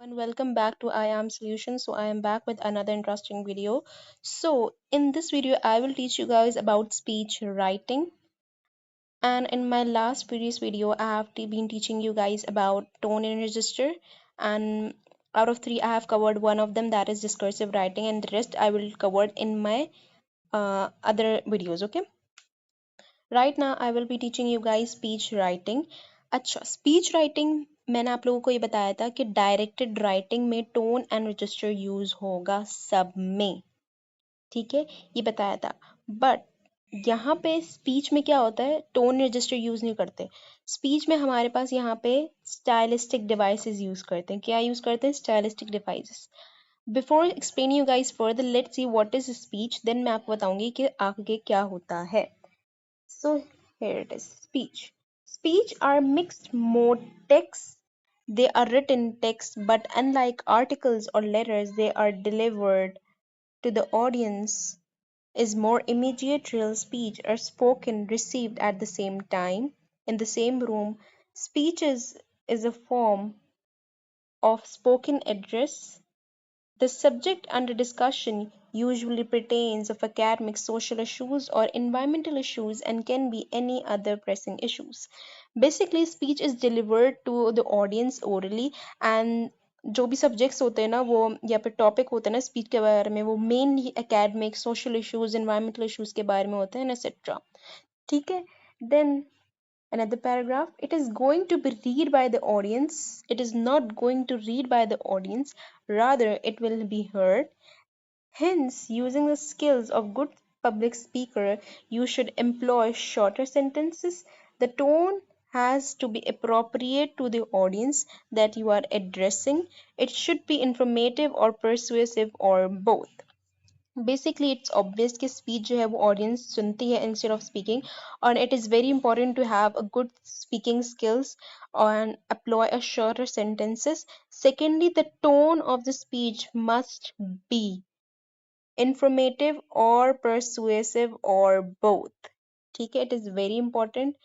and welcome back to I Am Solutions. So I am back with another interesting video. So in this video I will teach you guys about speech writing, and in my last previous video I have been teaching you guys about tone and register, and out of three I have covered one of them, that is discursive writing, and the rest I will cover in my other videos. Okay, right now I will be teaching you guys speech writing. अच्छा, speech writing मैंने आप लोगों को ये बताया था कि directed writing में टोन एंड रजिस्टर यूज होगा सब में, ठीक है, ये बताया था। बट यहाँ पे स्पीच में क्या होता है, टोन रजिस्टर यूज नहीं करते। स्पीच में हमारे पास यहाँ पे स्टाइलिस्टिक डिवाइसेस यूज करते हैं। क्या यूज करते हैं? Stylistic devices. Before explain you guys further, let's see what is speech, then मैं आपको बताऊंगी कि आगे क्या होता है। So here it is. Speech. Speech are mixed mode texts. They are written text, but unlike articles or letters, they are delivered to the audience. Is more immediate. Real speech are spoken, received at the same time in the same room. Speech is a form of spoken address. The subject under discussion usually pertains of academic, social issues or environmental issues and can be any other pressing issues. Basically, speech is delivered to the audience orally, and जो भी subjects होते हैं ना वो या फिर topic होते हैं ना स्पीच के बारे में, वो mainly academic, social issues, environmental issues के बारे में होते हैं एक्सेट्रा। ठीक है, then another paragraph, it is going to be read by the audience, it is not going to read by the audience, rather it will be heard. Hence, using the skills of good public speaker, you should employ shorter sentences. The tone has to be appropriate to the audience that you are addressing. It should be informative or persuasive or both. Basically it's obvious कि speech जो है वो audience सुनती है instead of speaking, and it is very important to have a good speaking skills and apply a shorter sentences. Secondly, the tone of the speech must be informative or persuasive or both, ठीक है, it is very important.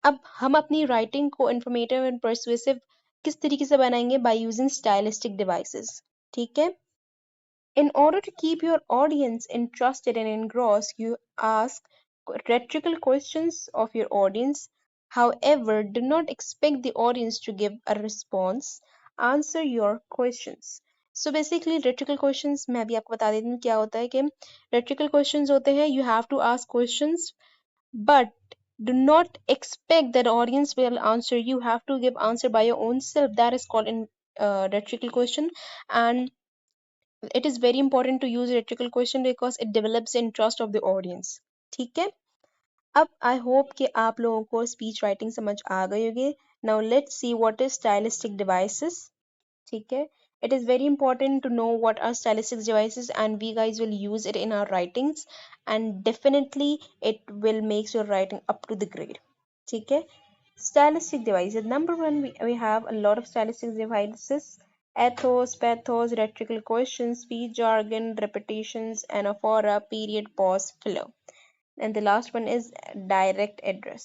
अब हम अपनी writing को informative and persuasive किस तरीके से बनाएंगे? By using stylistic devices, ठीक है। In order to keep your audience interested and engrossed, you ask rhetorical questions of your audience. However, do not expect the audience to give a response. Answer your questions. So basically rhetorical questions मैं अभी आपको बता देती हूँ क्या होता है कि rhetorical questions होते हैं, you have to ask questions, but do not expect that audience will answer. You have to give answer by your own self. That is called in rhetorical question. And it is very important to use rhetorical question because it develops the interest of the audience, ठीक है। अब I hope कि आप लोगों को speech writing समझ आ गई होगी। Now let's see what is stylistic devices, ठीक है। It is very important to know what are stylistic devices, and we guys will use it in our writings, and definitely it will make your writing up to the grade, ठीक है। Stylistic devices. Number one, we have a lot of stylistic devices: ethos, pathos, rhetorical questions, speech jargon, repetitions, anaphora, period, pause, filler. And the last one is direct address.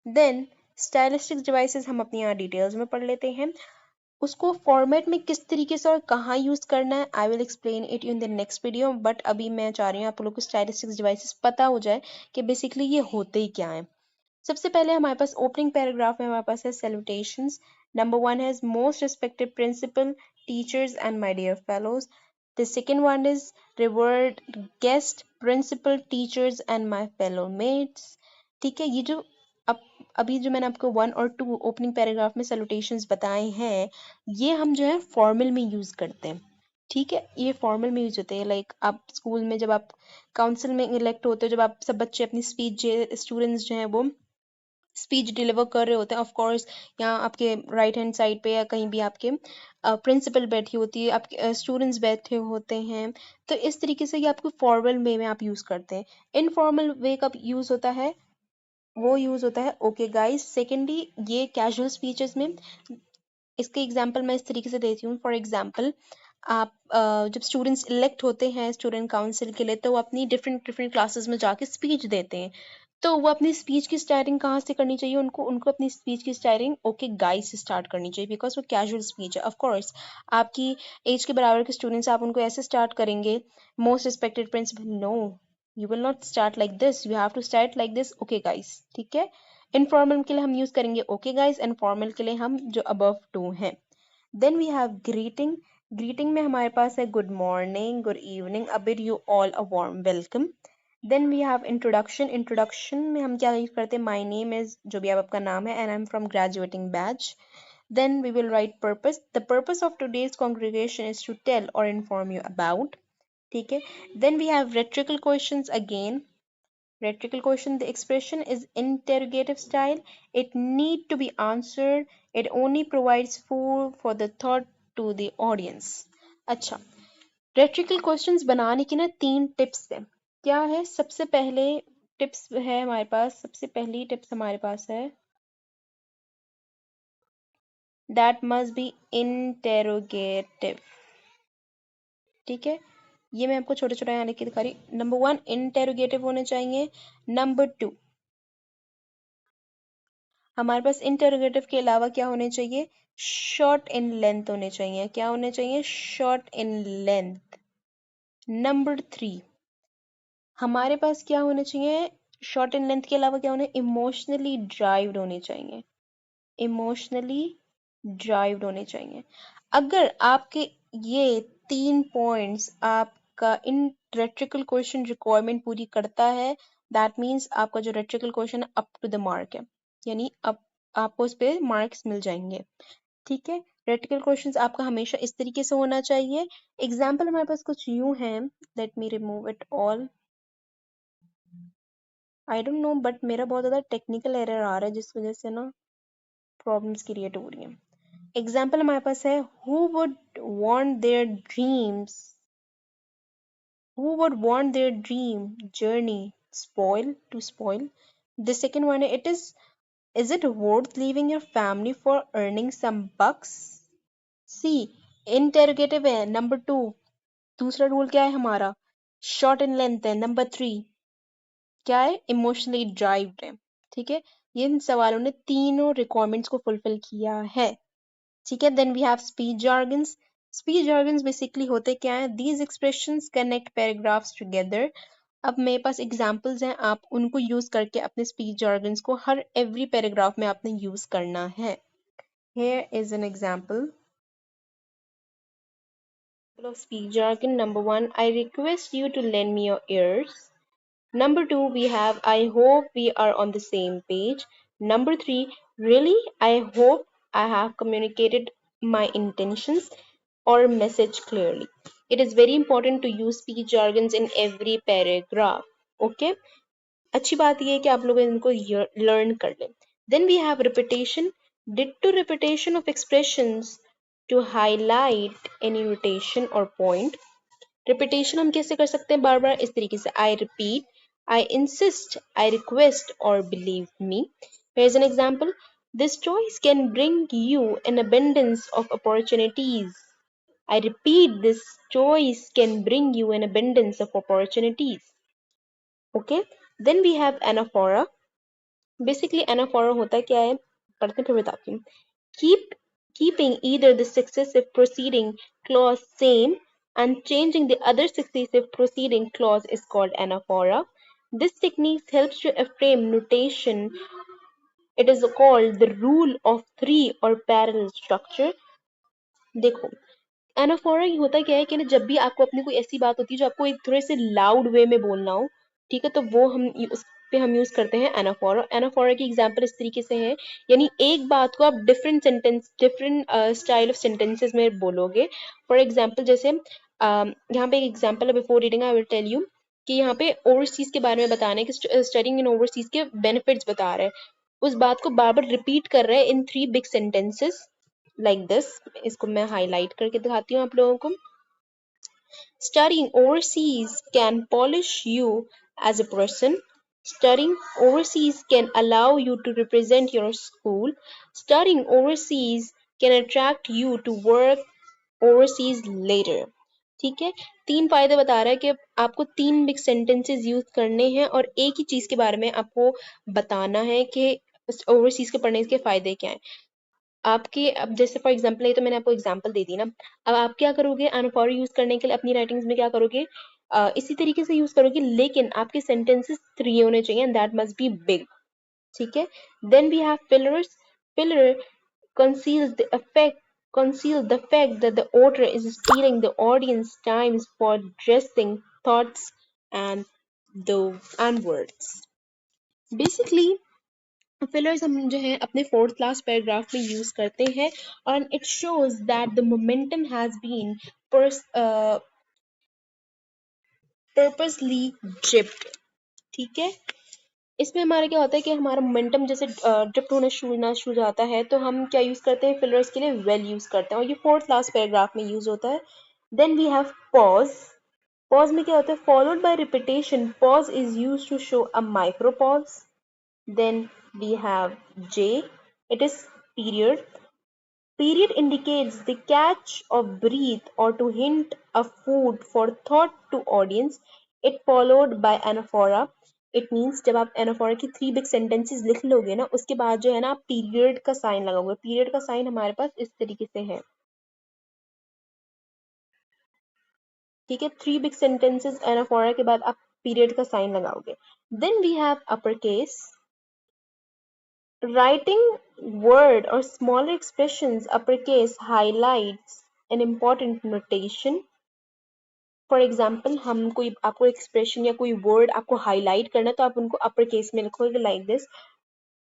Then stylistic devices हम अपनी यहाँ details में पढ़ लेते हैं। उसको format में किस तरीके से और कहाँ यूज करना है, I will explain it in the next video. But अभी मैं चाह रही हूँ आप लोग को स्टैटिस्टिक्स डिवाइसेस पता हो जाए कि बेसिकली ये होते ही क्या है। सबसे पहले हमारे पास ओपनिंग पैराग्राफ में हमारे पास है सैल्यूटेशंस। नंबर वन है most respected principal, teachers and my dear fellows. The second one is revered guest, principal, teachers and my fellow mates, ठीक है। ये जो अब अभी जो मैंने आपको वन और टू ओपनिंग पैराग्राफ में सैल्यूटेशंस बताए हैं, ये हम जो है फॉर्मल में यूज करते हैं, ठीक है। ये फॉर्मल में यूज होते हैं, लाइक आप स्कूल में जब आप काउंसिल में इलेक्ट होते हो, जब आप सब बच्चे अपनी स्पीच, स्टूडेंट्स जो हैं वो स्पीच डिलीवर कर रहे होते हैं, ऑफ कोर्स यहाँ आपके राइट हैंड साइड पे या कहीं भी आपके प्रिंसिपल बैठी होती है, आपके स्टूडेंट्स बैठे होते हैं। तो इस तरीके से ये आपको फॉर्मल वे में आप यूज करते हैं। इनफॉर्मल वे का यूज होता है, वो यूज होता है ओके गाइस। सेकेंडली ये कैजुअल स्पीचेस में, इसके एग्जांपल मैं इस तरीके से देती हूँ। फॉर एग्जांपल आप जब स्टूडेंट्स इलेक्ट होते हैं स्टूडेंट काउंसिल के लिए, तो वो अपनी डिफरेंट डिफरेंट क्लासेस में जाके स्पीच देते हैं। तो वो अपनी स्पीच की स्टार्टिंग कहाँ से करनी चाहिए उनको? उनको अपनी स्पीच की स्टार्टिंग ओके गाइस से स्टार्ट करनी चाहिए, बिकॉज वो कैजुअल स्पीच है। ऑफ कोर्स आपकी एज के बराबर के स्टूडेंट्स, आप उनको ऐसे स्टार्ट करेंगे, most respected principal, no, you will not start like this, you have to start like this, okay guys, ठीक है। इनफॉर्मल के लिए हम यूज करेंगे ओके गाइस, एंड फॉर्मल के लिए हम जो अबव टू हैं। Then we have greeting. Greeting में हमारे पास है good morning, good evening, a bid you all a warm welcome. Then we have introduction. Introduction में हम क्या यूज करते हैं? माई नेम इज, जो भी आपका नाम है, and I am from graduating batch. Then we will write purpose. The purpose of today's congregation is to tell or inform you about. ठीक है. Then we have rhetorical questions again. Rhetorical question, the expression is interrogative style. It need to be answered. It only provides food for the thought to the audience. अच्छा, rhetorical questions बनाने की ना 3 tips हैं। क्या है? सबसे पहले tips है हमारे पास, सबसे पहली टिप्स हमारे पास है that must be interrogative। ठीक है, ये मैं आपको छोटे छोटे यहाँ लिख के दिखा रही। नंबर 1 इंटेरोगेटिव होने चाहिए। नंबर 2 हमारे पास इंटेरोगेटिव के अलावा क्या होने चाहिए? शॉर्ट इन लेंथ होने चाहिए। क्या होने चाहिए? Short in length. नंबर 3 हमारे पास क्या होने चाहिए? शॉर्ट इन लेंथ के अलावा क्या होने? इमोशनली ड्राइव्ड होने चाहिए। इमोशनली ड्राइव्ड होने चाहिए। अगर आपके ये 3 पॉइंट्स आपका इन रेट्रिकल क्वेश्चन रिक्वायरमेंट पूरी करता है, दैट मीन्स आपका जो रेट्रिकल क्वेश्चन है अप टू द मार्क है, यानी अब आपको उस पे मार्क्स मिल जाएंगे। ठीक है, रेट्रिकल क्वेश्चंस आपका हमेशा इस तरीके से होना चाहिए। एग्जाम्पल हमारे पास कुछ यूं हैं, let me remove it all. I don't know, but मेरा बहुत ज्यादा टेक्निकल एरर आ रहा है जिस वजह से ना प्रॉब्लम्स क्रिएट हो रही हैं। एग्जाम्पल हमारे पास है, want their dreams who would want their dream journey spoil. The second one, is it worth leaving your family for earning some bucks? C, interrogative है। नंबर 2 दूसरा रूल क्या है हमारा? शॉर्ट इन लेंथ है। Number 3 क्या है? Emotionally derived है। ठीक है, ये इन सवालों ने तीनों रिक्वायरमेंट्स को फुलफिल किया है। ठीक है, then we have speech jargons. Speech jargons basically होते क्या है? These expressions connect paragraphs together. अब मेरे पास एग्जांपल्स हैं, आप उनको यूज करके अपने स्पीच जार्गन्स को हर एवरी पैराग्राफ में आपने यूज करना है। Here is an example of speech jargon. Number 1, I request you to lend me your ears. Number 2, we have, I hope we are on the same page. Number 3, really, I hope I have communicated my intentions or message clearly. It is very important to use speech jargons in every paragraph. Okay? अच्छी बात ये है कि आप लोग इनको learn कर लें। Then we have repetition. Ditto repetition of expressions to highlight any rotation or point. Repetition हम कैसे कर सकते हैं? बार बार इस तरीके से, I repeat, I insist, I request और believe me. Here is an example, this choice can bring you an abundance of opportunities. I repeat, this choice can bring you an abundance of opportunities. Okay, then we have anaphora. Basically anaphora होता क्या है? पढ़ते हैं फिर बताती हूँ। Keeping either the successive preceding clause same and changing the other successive preceding clause is called anaphora. This technique helps to frame notation. It is called the rule of three or parallel structure. देखो, anaphora होता क्या है कि ना, जब भी आपको अपनी कोई ऐसी बात होती है जो आपको एक थोड़े से लाउड वे में बोलना हो, ठीक है, तो वो उस पे हम यूज करते हैं एनाफोरा। एनाफोरा की एग्जांपल इस तरीके से है, यानी एक बात को आप डिफरेंट स्टाइल ऑफ सेंटेंसेस में बोलोगे। फॉर एग्जांपल जैसे यहाँ पे एक एग्जांपल है, before reading I will tell you कि यहाँ पे ओवरसीज के बारे में बताना है कि स्टडिंग इन ओवरसीज के बेनिफिट्स बता रहा है, उस बात को बार बार रिपीट कर रहे हैं इन 3 बिग सेंटेंसेस like this। इसको मैं हाईलाइट करके दिखाती हूँ आप लोगों को। Studying overseas can polish you as a person. Studying overseas can allow you to represent your school. Studying overseas can attract you to work overseas later. ठीक है, 3 फायदे बता रहा है कि आपको 3 बिग सेंटेंसेस यूज करने हैं और एक ही चीज के बारे में आपको बताना है कि ओवरसीज के पढ़ने के फायदे क्या हैं। आपके अब जैसे फॉर एग्जांपल, ये तो मैंने आपको एग्जांपल दे दी ना। अब आप क्या करोगे, एनाफोर यूज करने के लिए अपनी राइटिंग्स में क्या करोगे, इसी तरीके से यूज करोगे, लेकिन आपके सेंटेंसेस 3 होने चाहिए and that must be big. ठीक है। Then we have pillars. Pillar conceals the effect conceals the fact that the author is stealing the audience times for dressing thoughts and the and words. Basically fillers हम जो है अपने fourth class paragraph में use करते हैं और it shows that the momentum has been purposely dripped. ठीक है। इसमें हमारा क्या होता है कि हमारा मोमेंटम जैसे ड्रिफ्ट होना शुरू जाता है तो हम क्या यूज करते हैं, फिलर्स के लिए वेल यूज करते हैं और ये फोर्थ लास्ट पैराग्राफ में यूज होता है। Then we have pause. Pause में क्या होता है, followed by repetition, pause is use to show a micro pause. Then we have J, it is period. Period indicates the catch of breath or to hint a food for thought to audience. It followed by anaphora. It means जब आप anaphora की 3 big sentences लिख लोगे ना, उसके बाद जो है ना आप पीरियड का साइन लगाओगे। पीरियड का साइन हमारे पास इस तरीके से है। ठीक है। 3 big sentences anaphora के बाद आप पीरियड का साइन लगाओगे। Then we have uppercase. Writing word or smaller expressions uppercase highlights an important notation. For example हम कोई आपको एक्सप्रेशन या कोई वर्ड आपको हाईलाइट करना है तो आप उनको अपर केस में लिखोगे like this.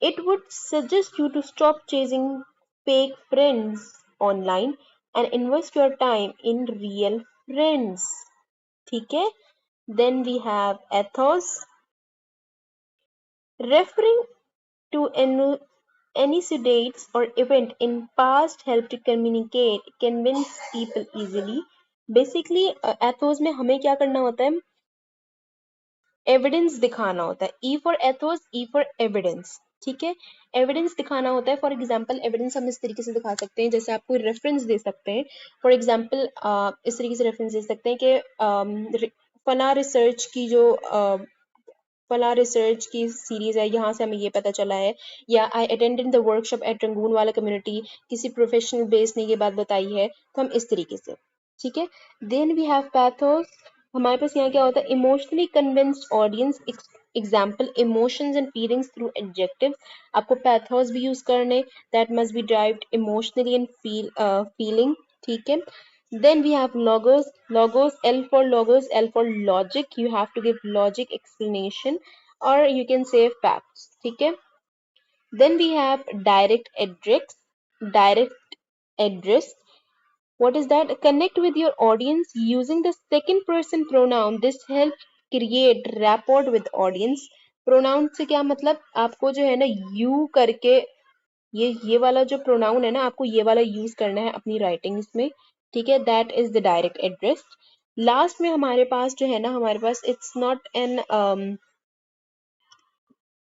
It would suggest you to stop chasing fake friends online and invest your time in real friends. ठीक है। Then we have ethos. Referring to enuncidates or event in past help to communicate convince people easily. Basically Athos में हमें क्या करना होता है, evidence दिखाना होता है। E for Athos, E for evidence. ठीक है। एविडेंस दिखाना होता है। फॉर एग्जाम्पल एविडेंस हम इस तरीके से दिखा सकते हैं, जैसे आपको रेफरेंस दे सकते हैं। फॉर एग्जाम्पल इस तरीके से रेफरेंस दे सकते हैं कि फला रिसर्च की जो फला रिसर्च की सीरीज है, यहाँ से हमें ये पता चला है, या I attended the workshop at Rangoon वाला कम्युनिटी, किसी प्रोफेशनल बेस ने ये बात बताई है, तो हम इस तरीके से। ठीक है। Then we have pathos. हमारे पास यहाँ क्या होता है, emotionally convinced audience. Example emotions and feelings through adjective. आपको पैथोस भी यूज करने, that must be drived emotionally and feeling. ठीक है। Then we have logos. Logos, L for logos, L for logic. You have to give logic explanation, or you can say facts. ठीक है। Then we have direct address. Direct address. What is that? Connect with your audience using the second person pronoun. This helps create rapport with audience. Pronoun से क्या मतलब, आपको जो है ना you करके ये वाला जो प्रोनाउन है ना, आपको ये वाला यूज करना है अपनी राइटिंग्स में। ठीक है। That is the direct address. Last में हमारे पास जो है ना, हमारे पास इट्स नॉट एन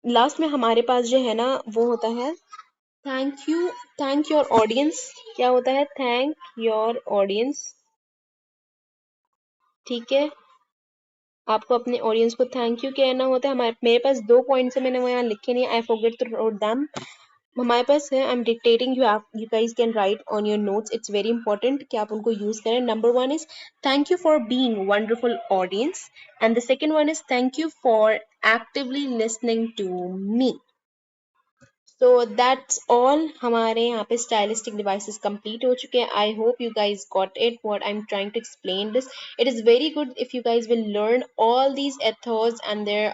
लास्ट में हमारे पास जो है ना वो होता है thank you. Thank your audience. क्या होता है, थैंक योर ऑडियंस। ठीक है। आपको अपने ऑडियंस को थैंक यू कहना होता है। हमारे मेरे पास 2 पॉइंट्स है, मैंने वो यहाँ लिखे नहीं, I forget to note them. हमारे पास है, I am dictating, you guys can write on your notes, it's very important कि आप उनको यूज करें। Number 1 is thank you for being wonderful audience and the second one is thank you for actively listening to me. So that's all. हमारे यहाँ पे stylistic devices complete हो चुके हैं। I hope you guys got it what I am trying to explain this. It is very good if you guys will learn all these ethos and their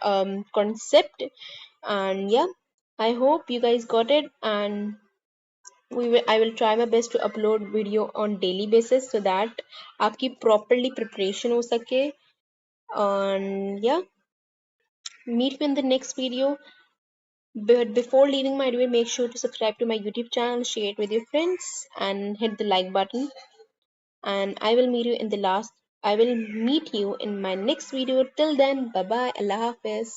concept, and yeah, I hope you guys got it, and I will try my best to upload video on daily basis so that आपकी properly preparation हो सके। And yeah, meet me in the next video. But before leaving my video, make sure to subscribe to my YouTube channel, share it with your friends, and hit the like button. And I will meet you in my next video. Till then, bye bye, Allah Hafiz.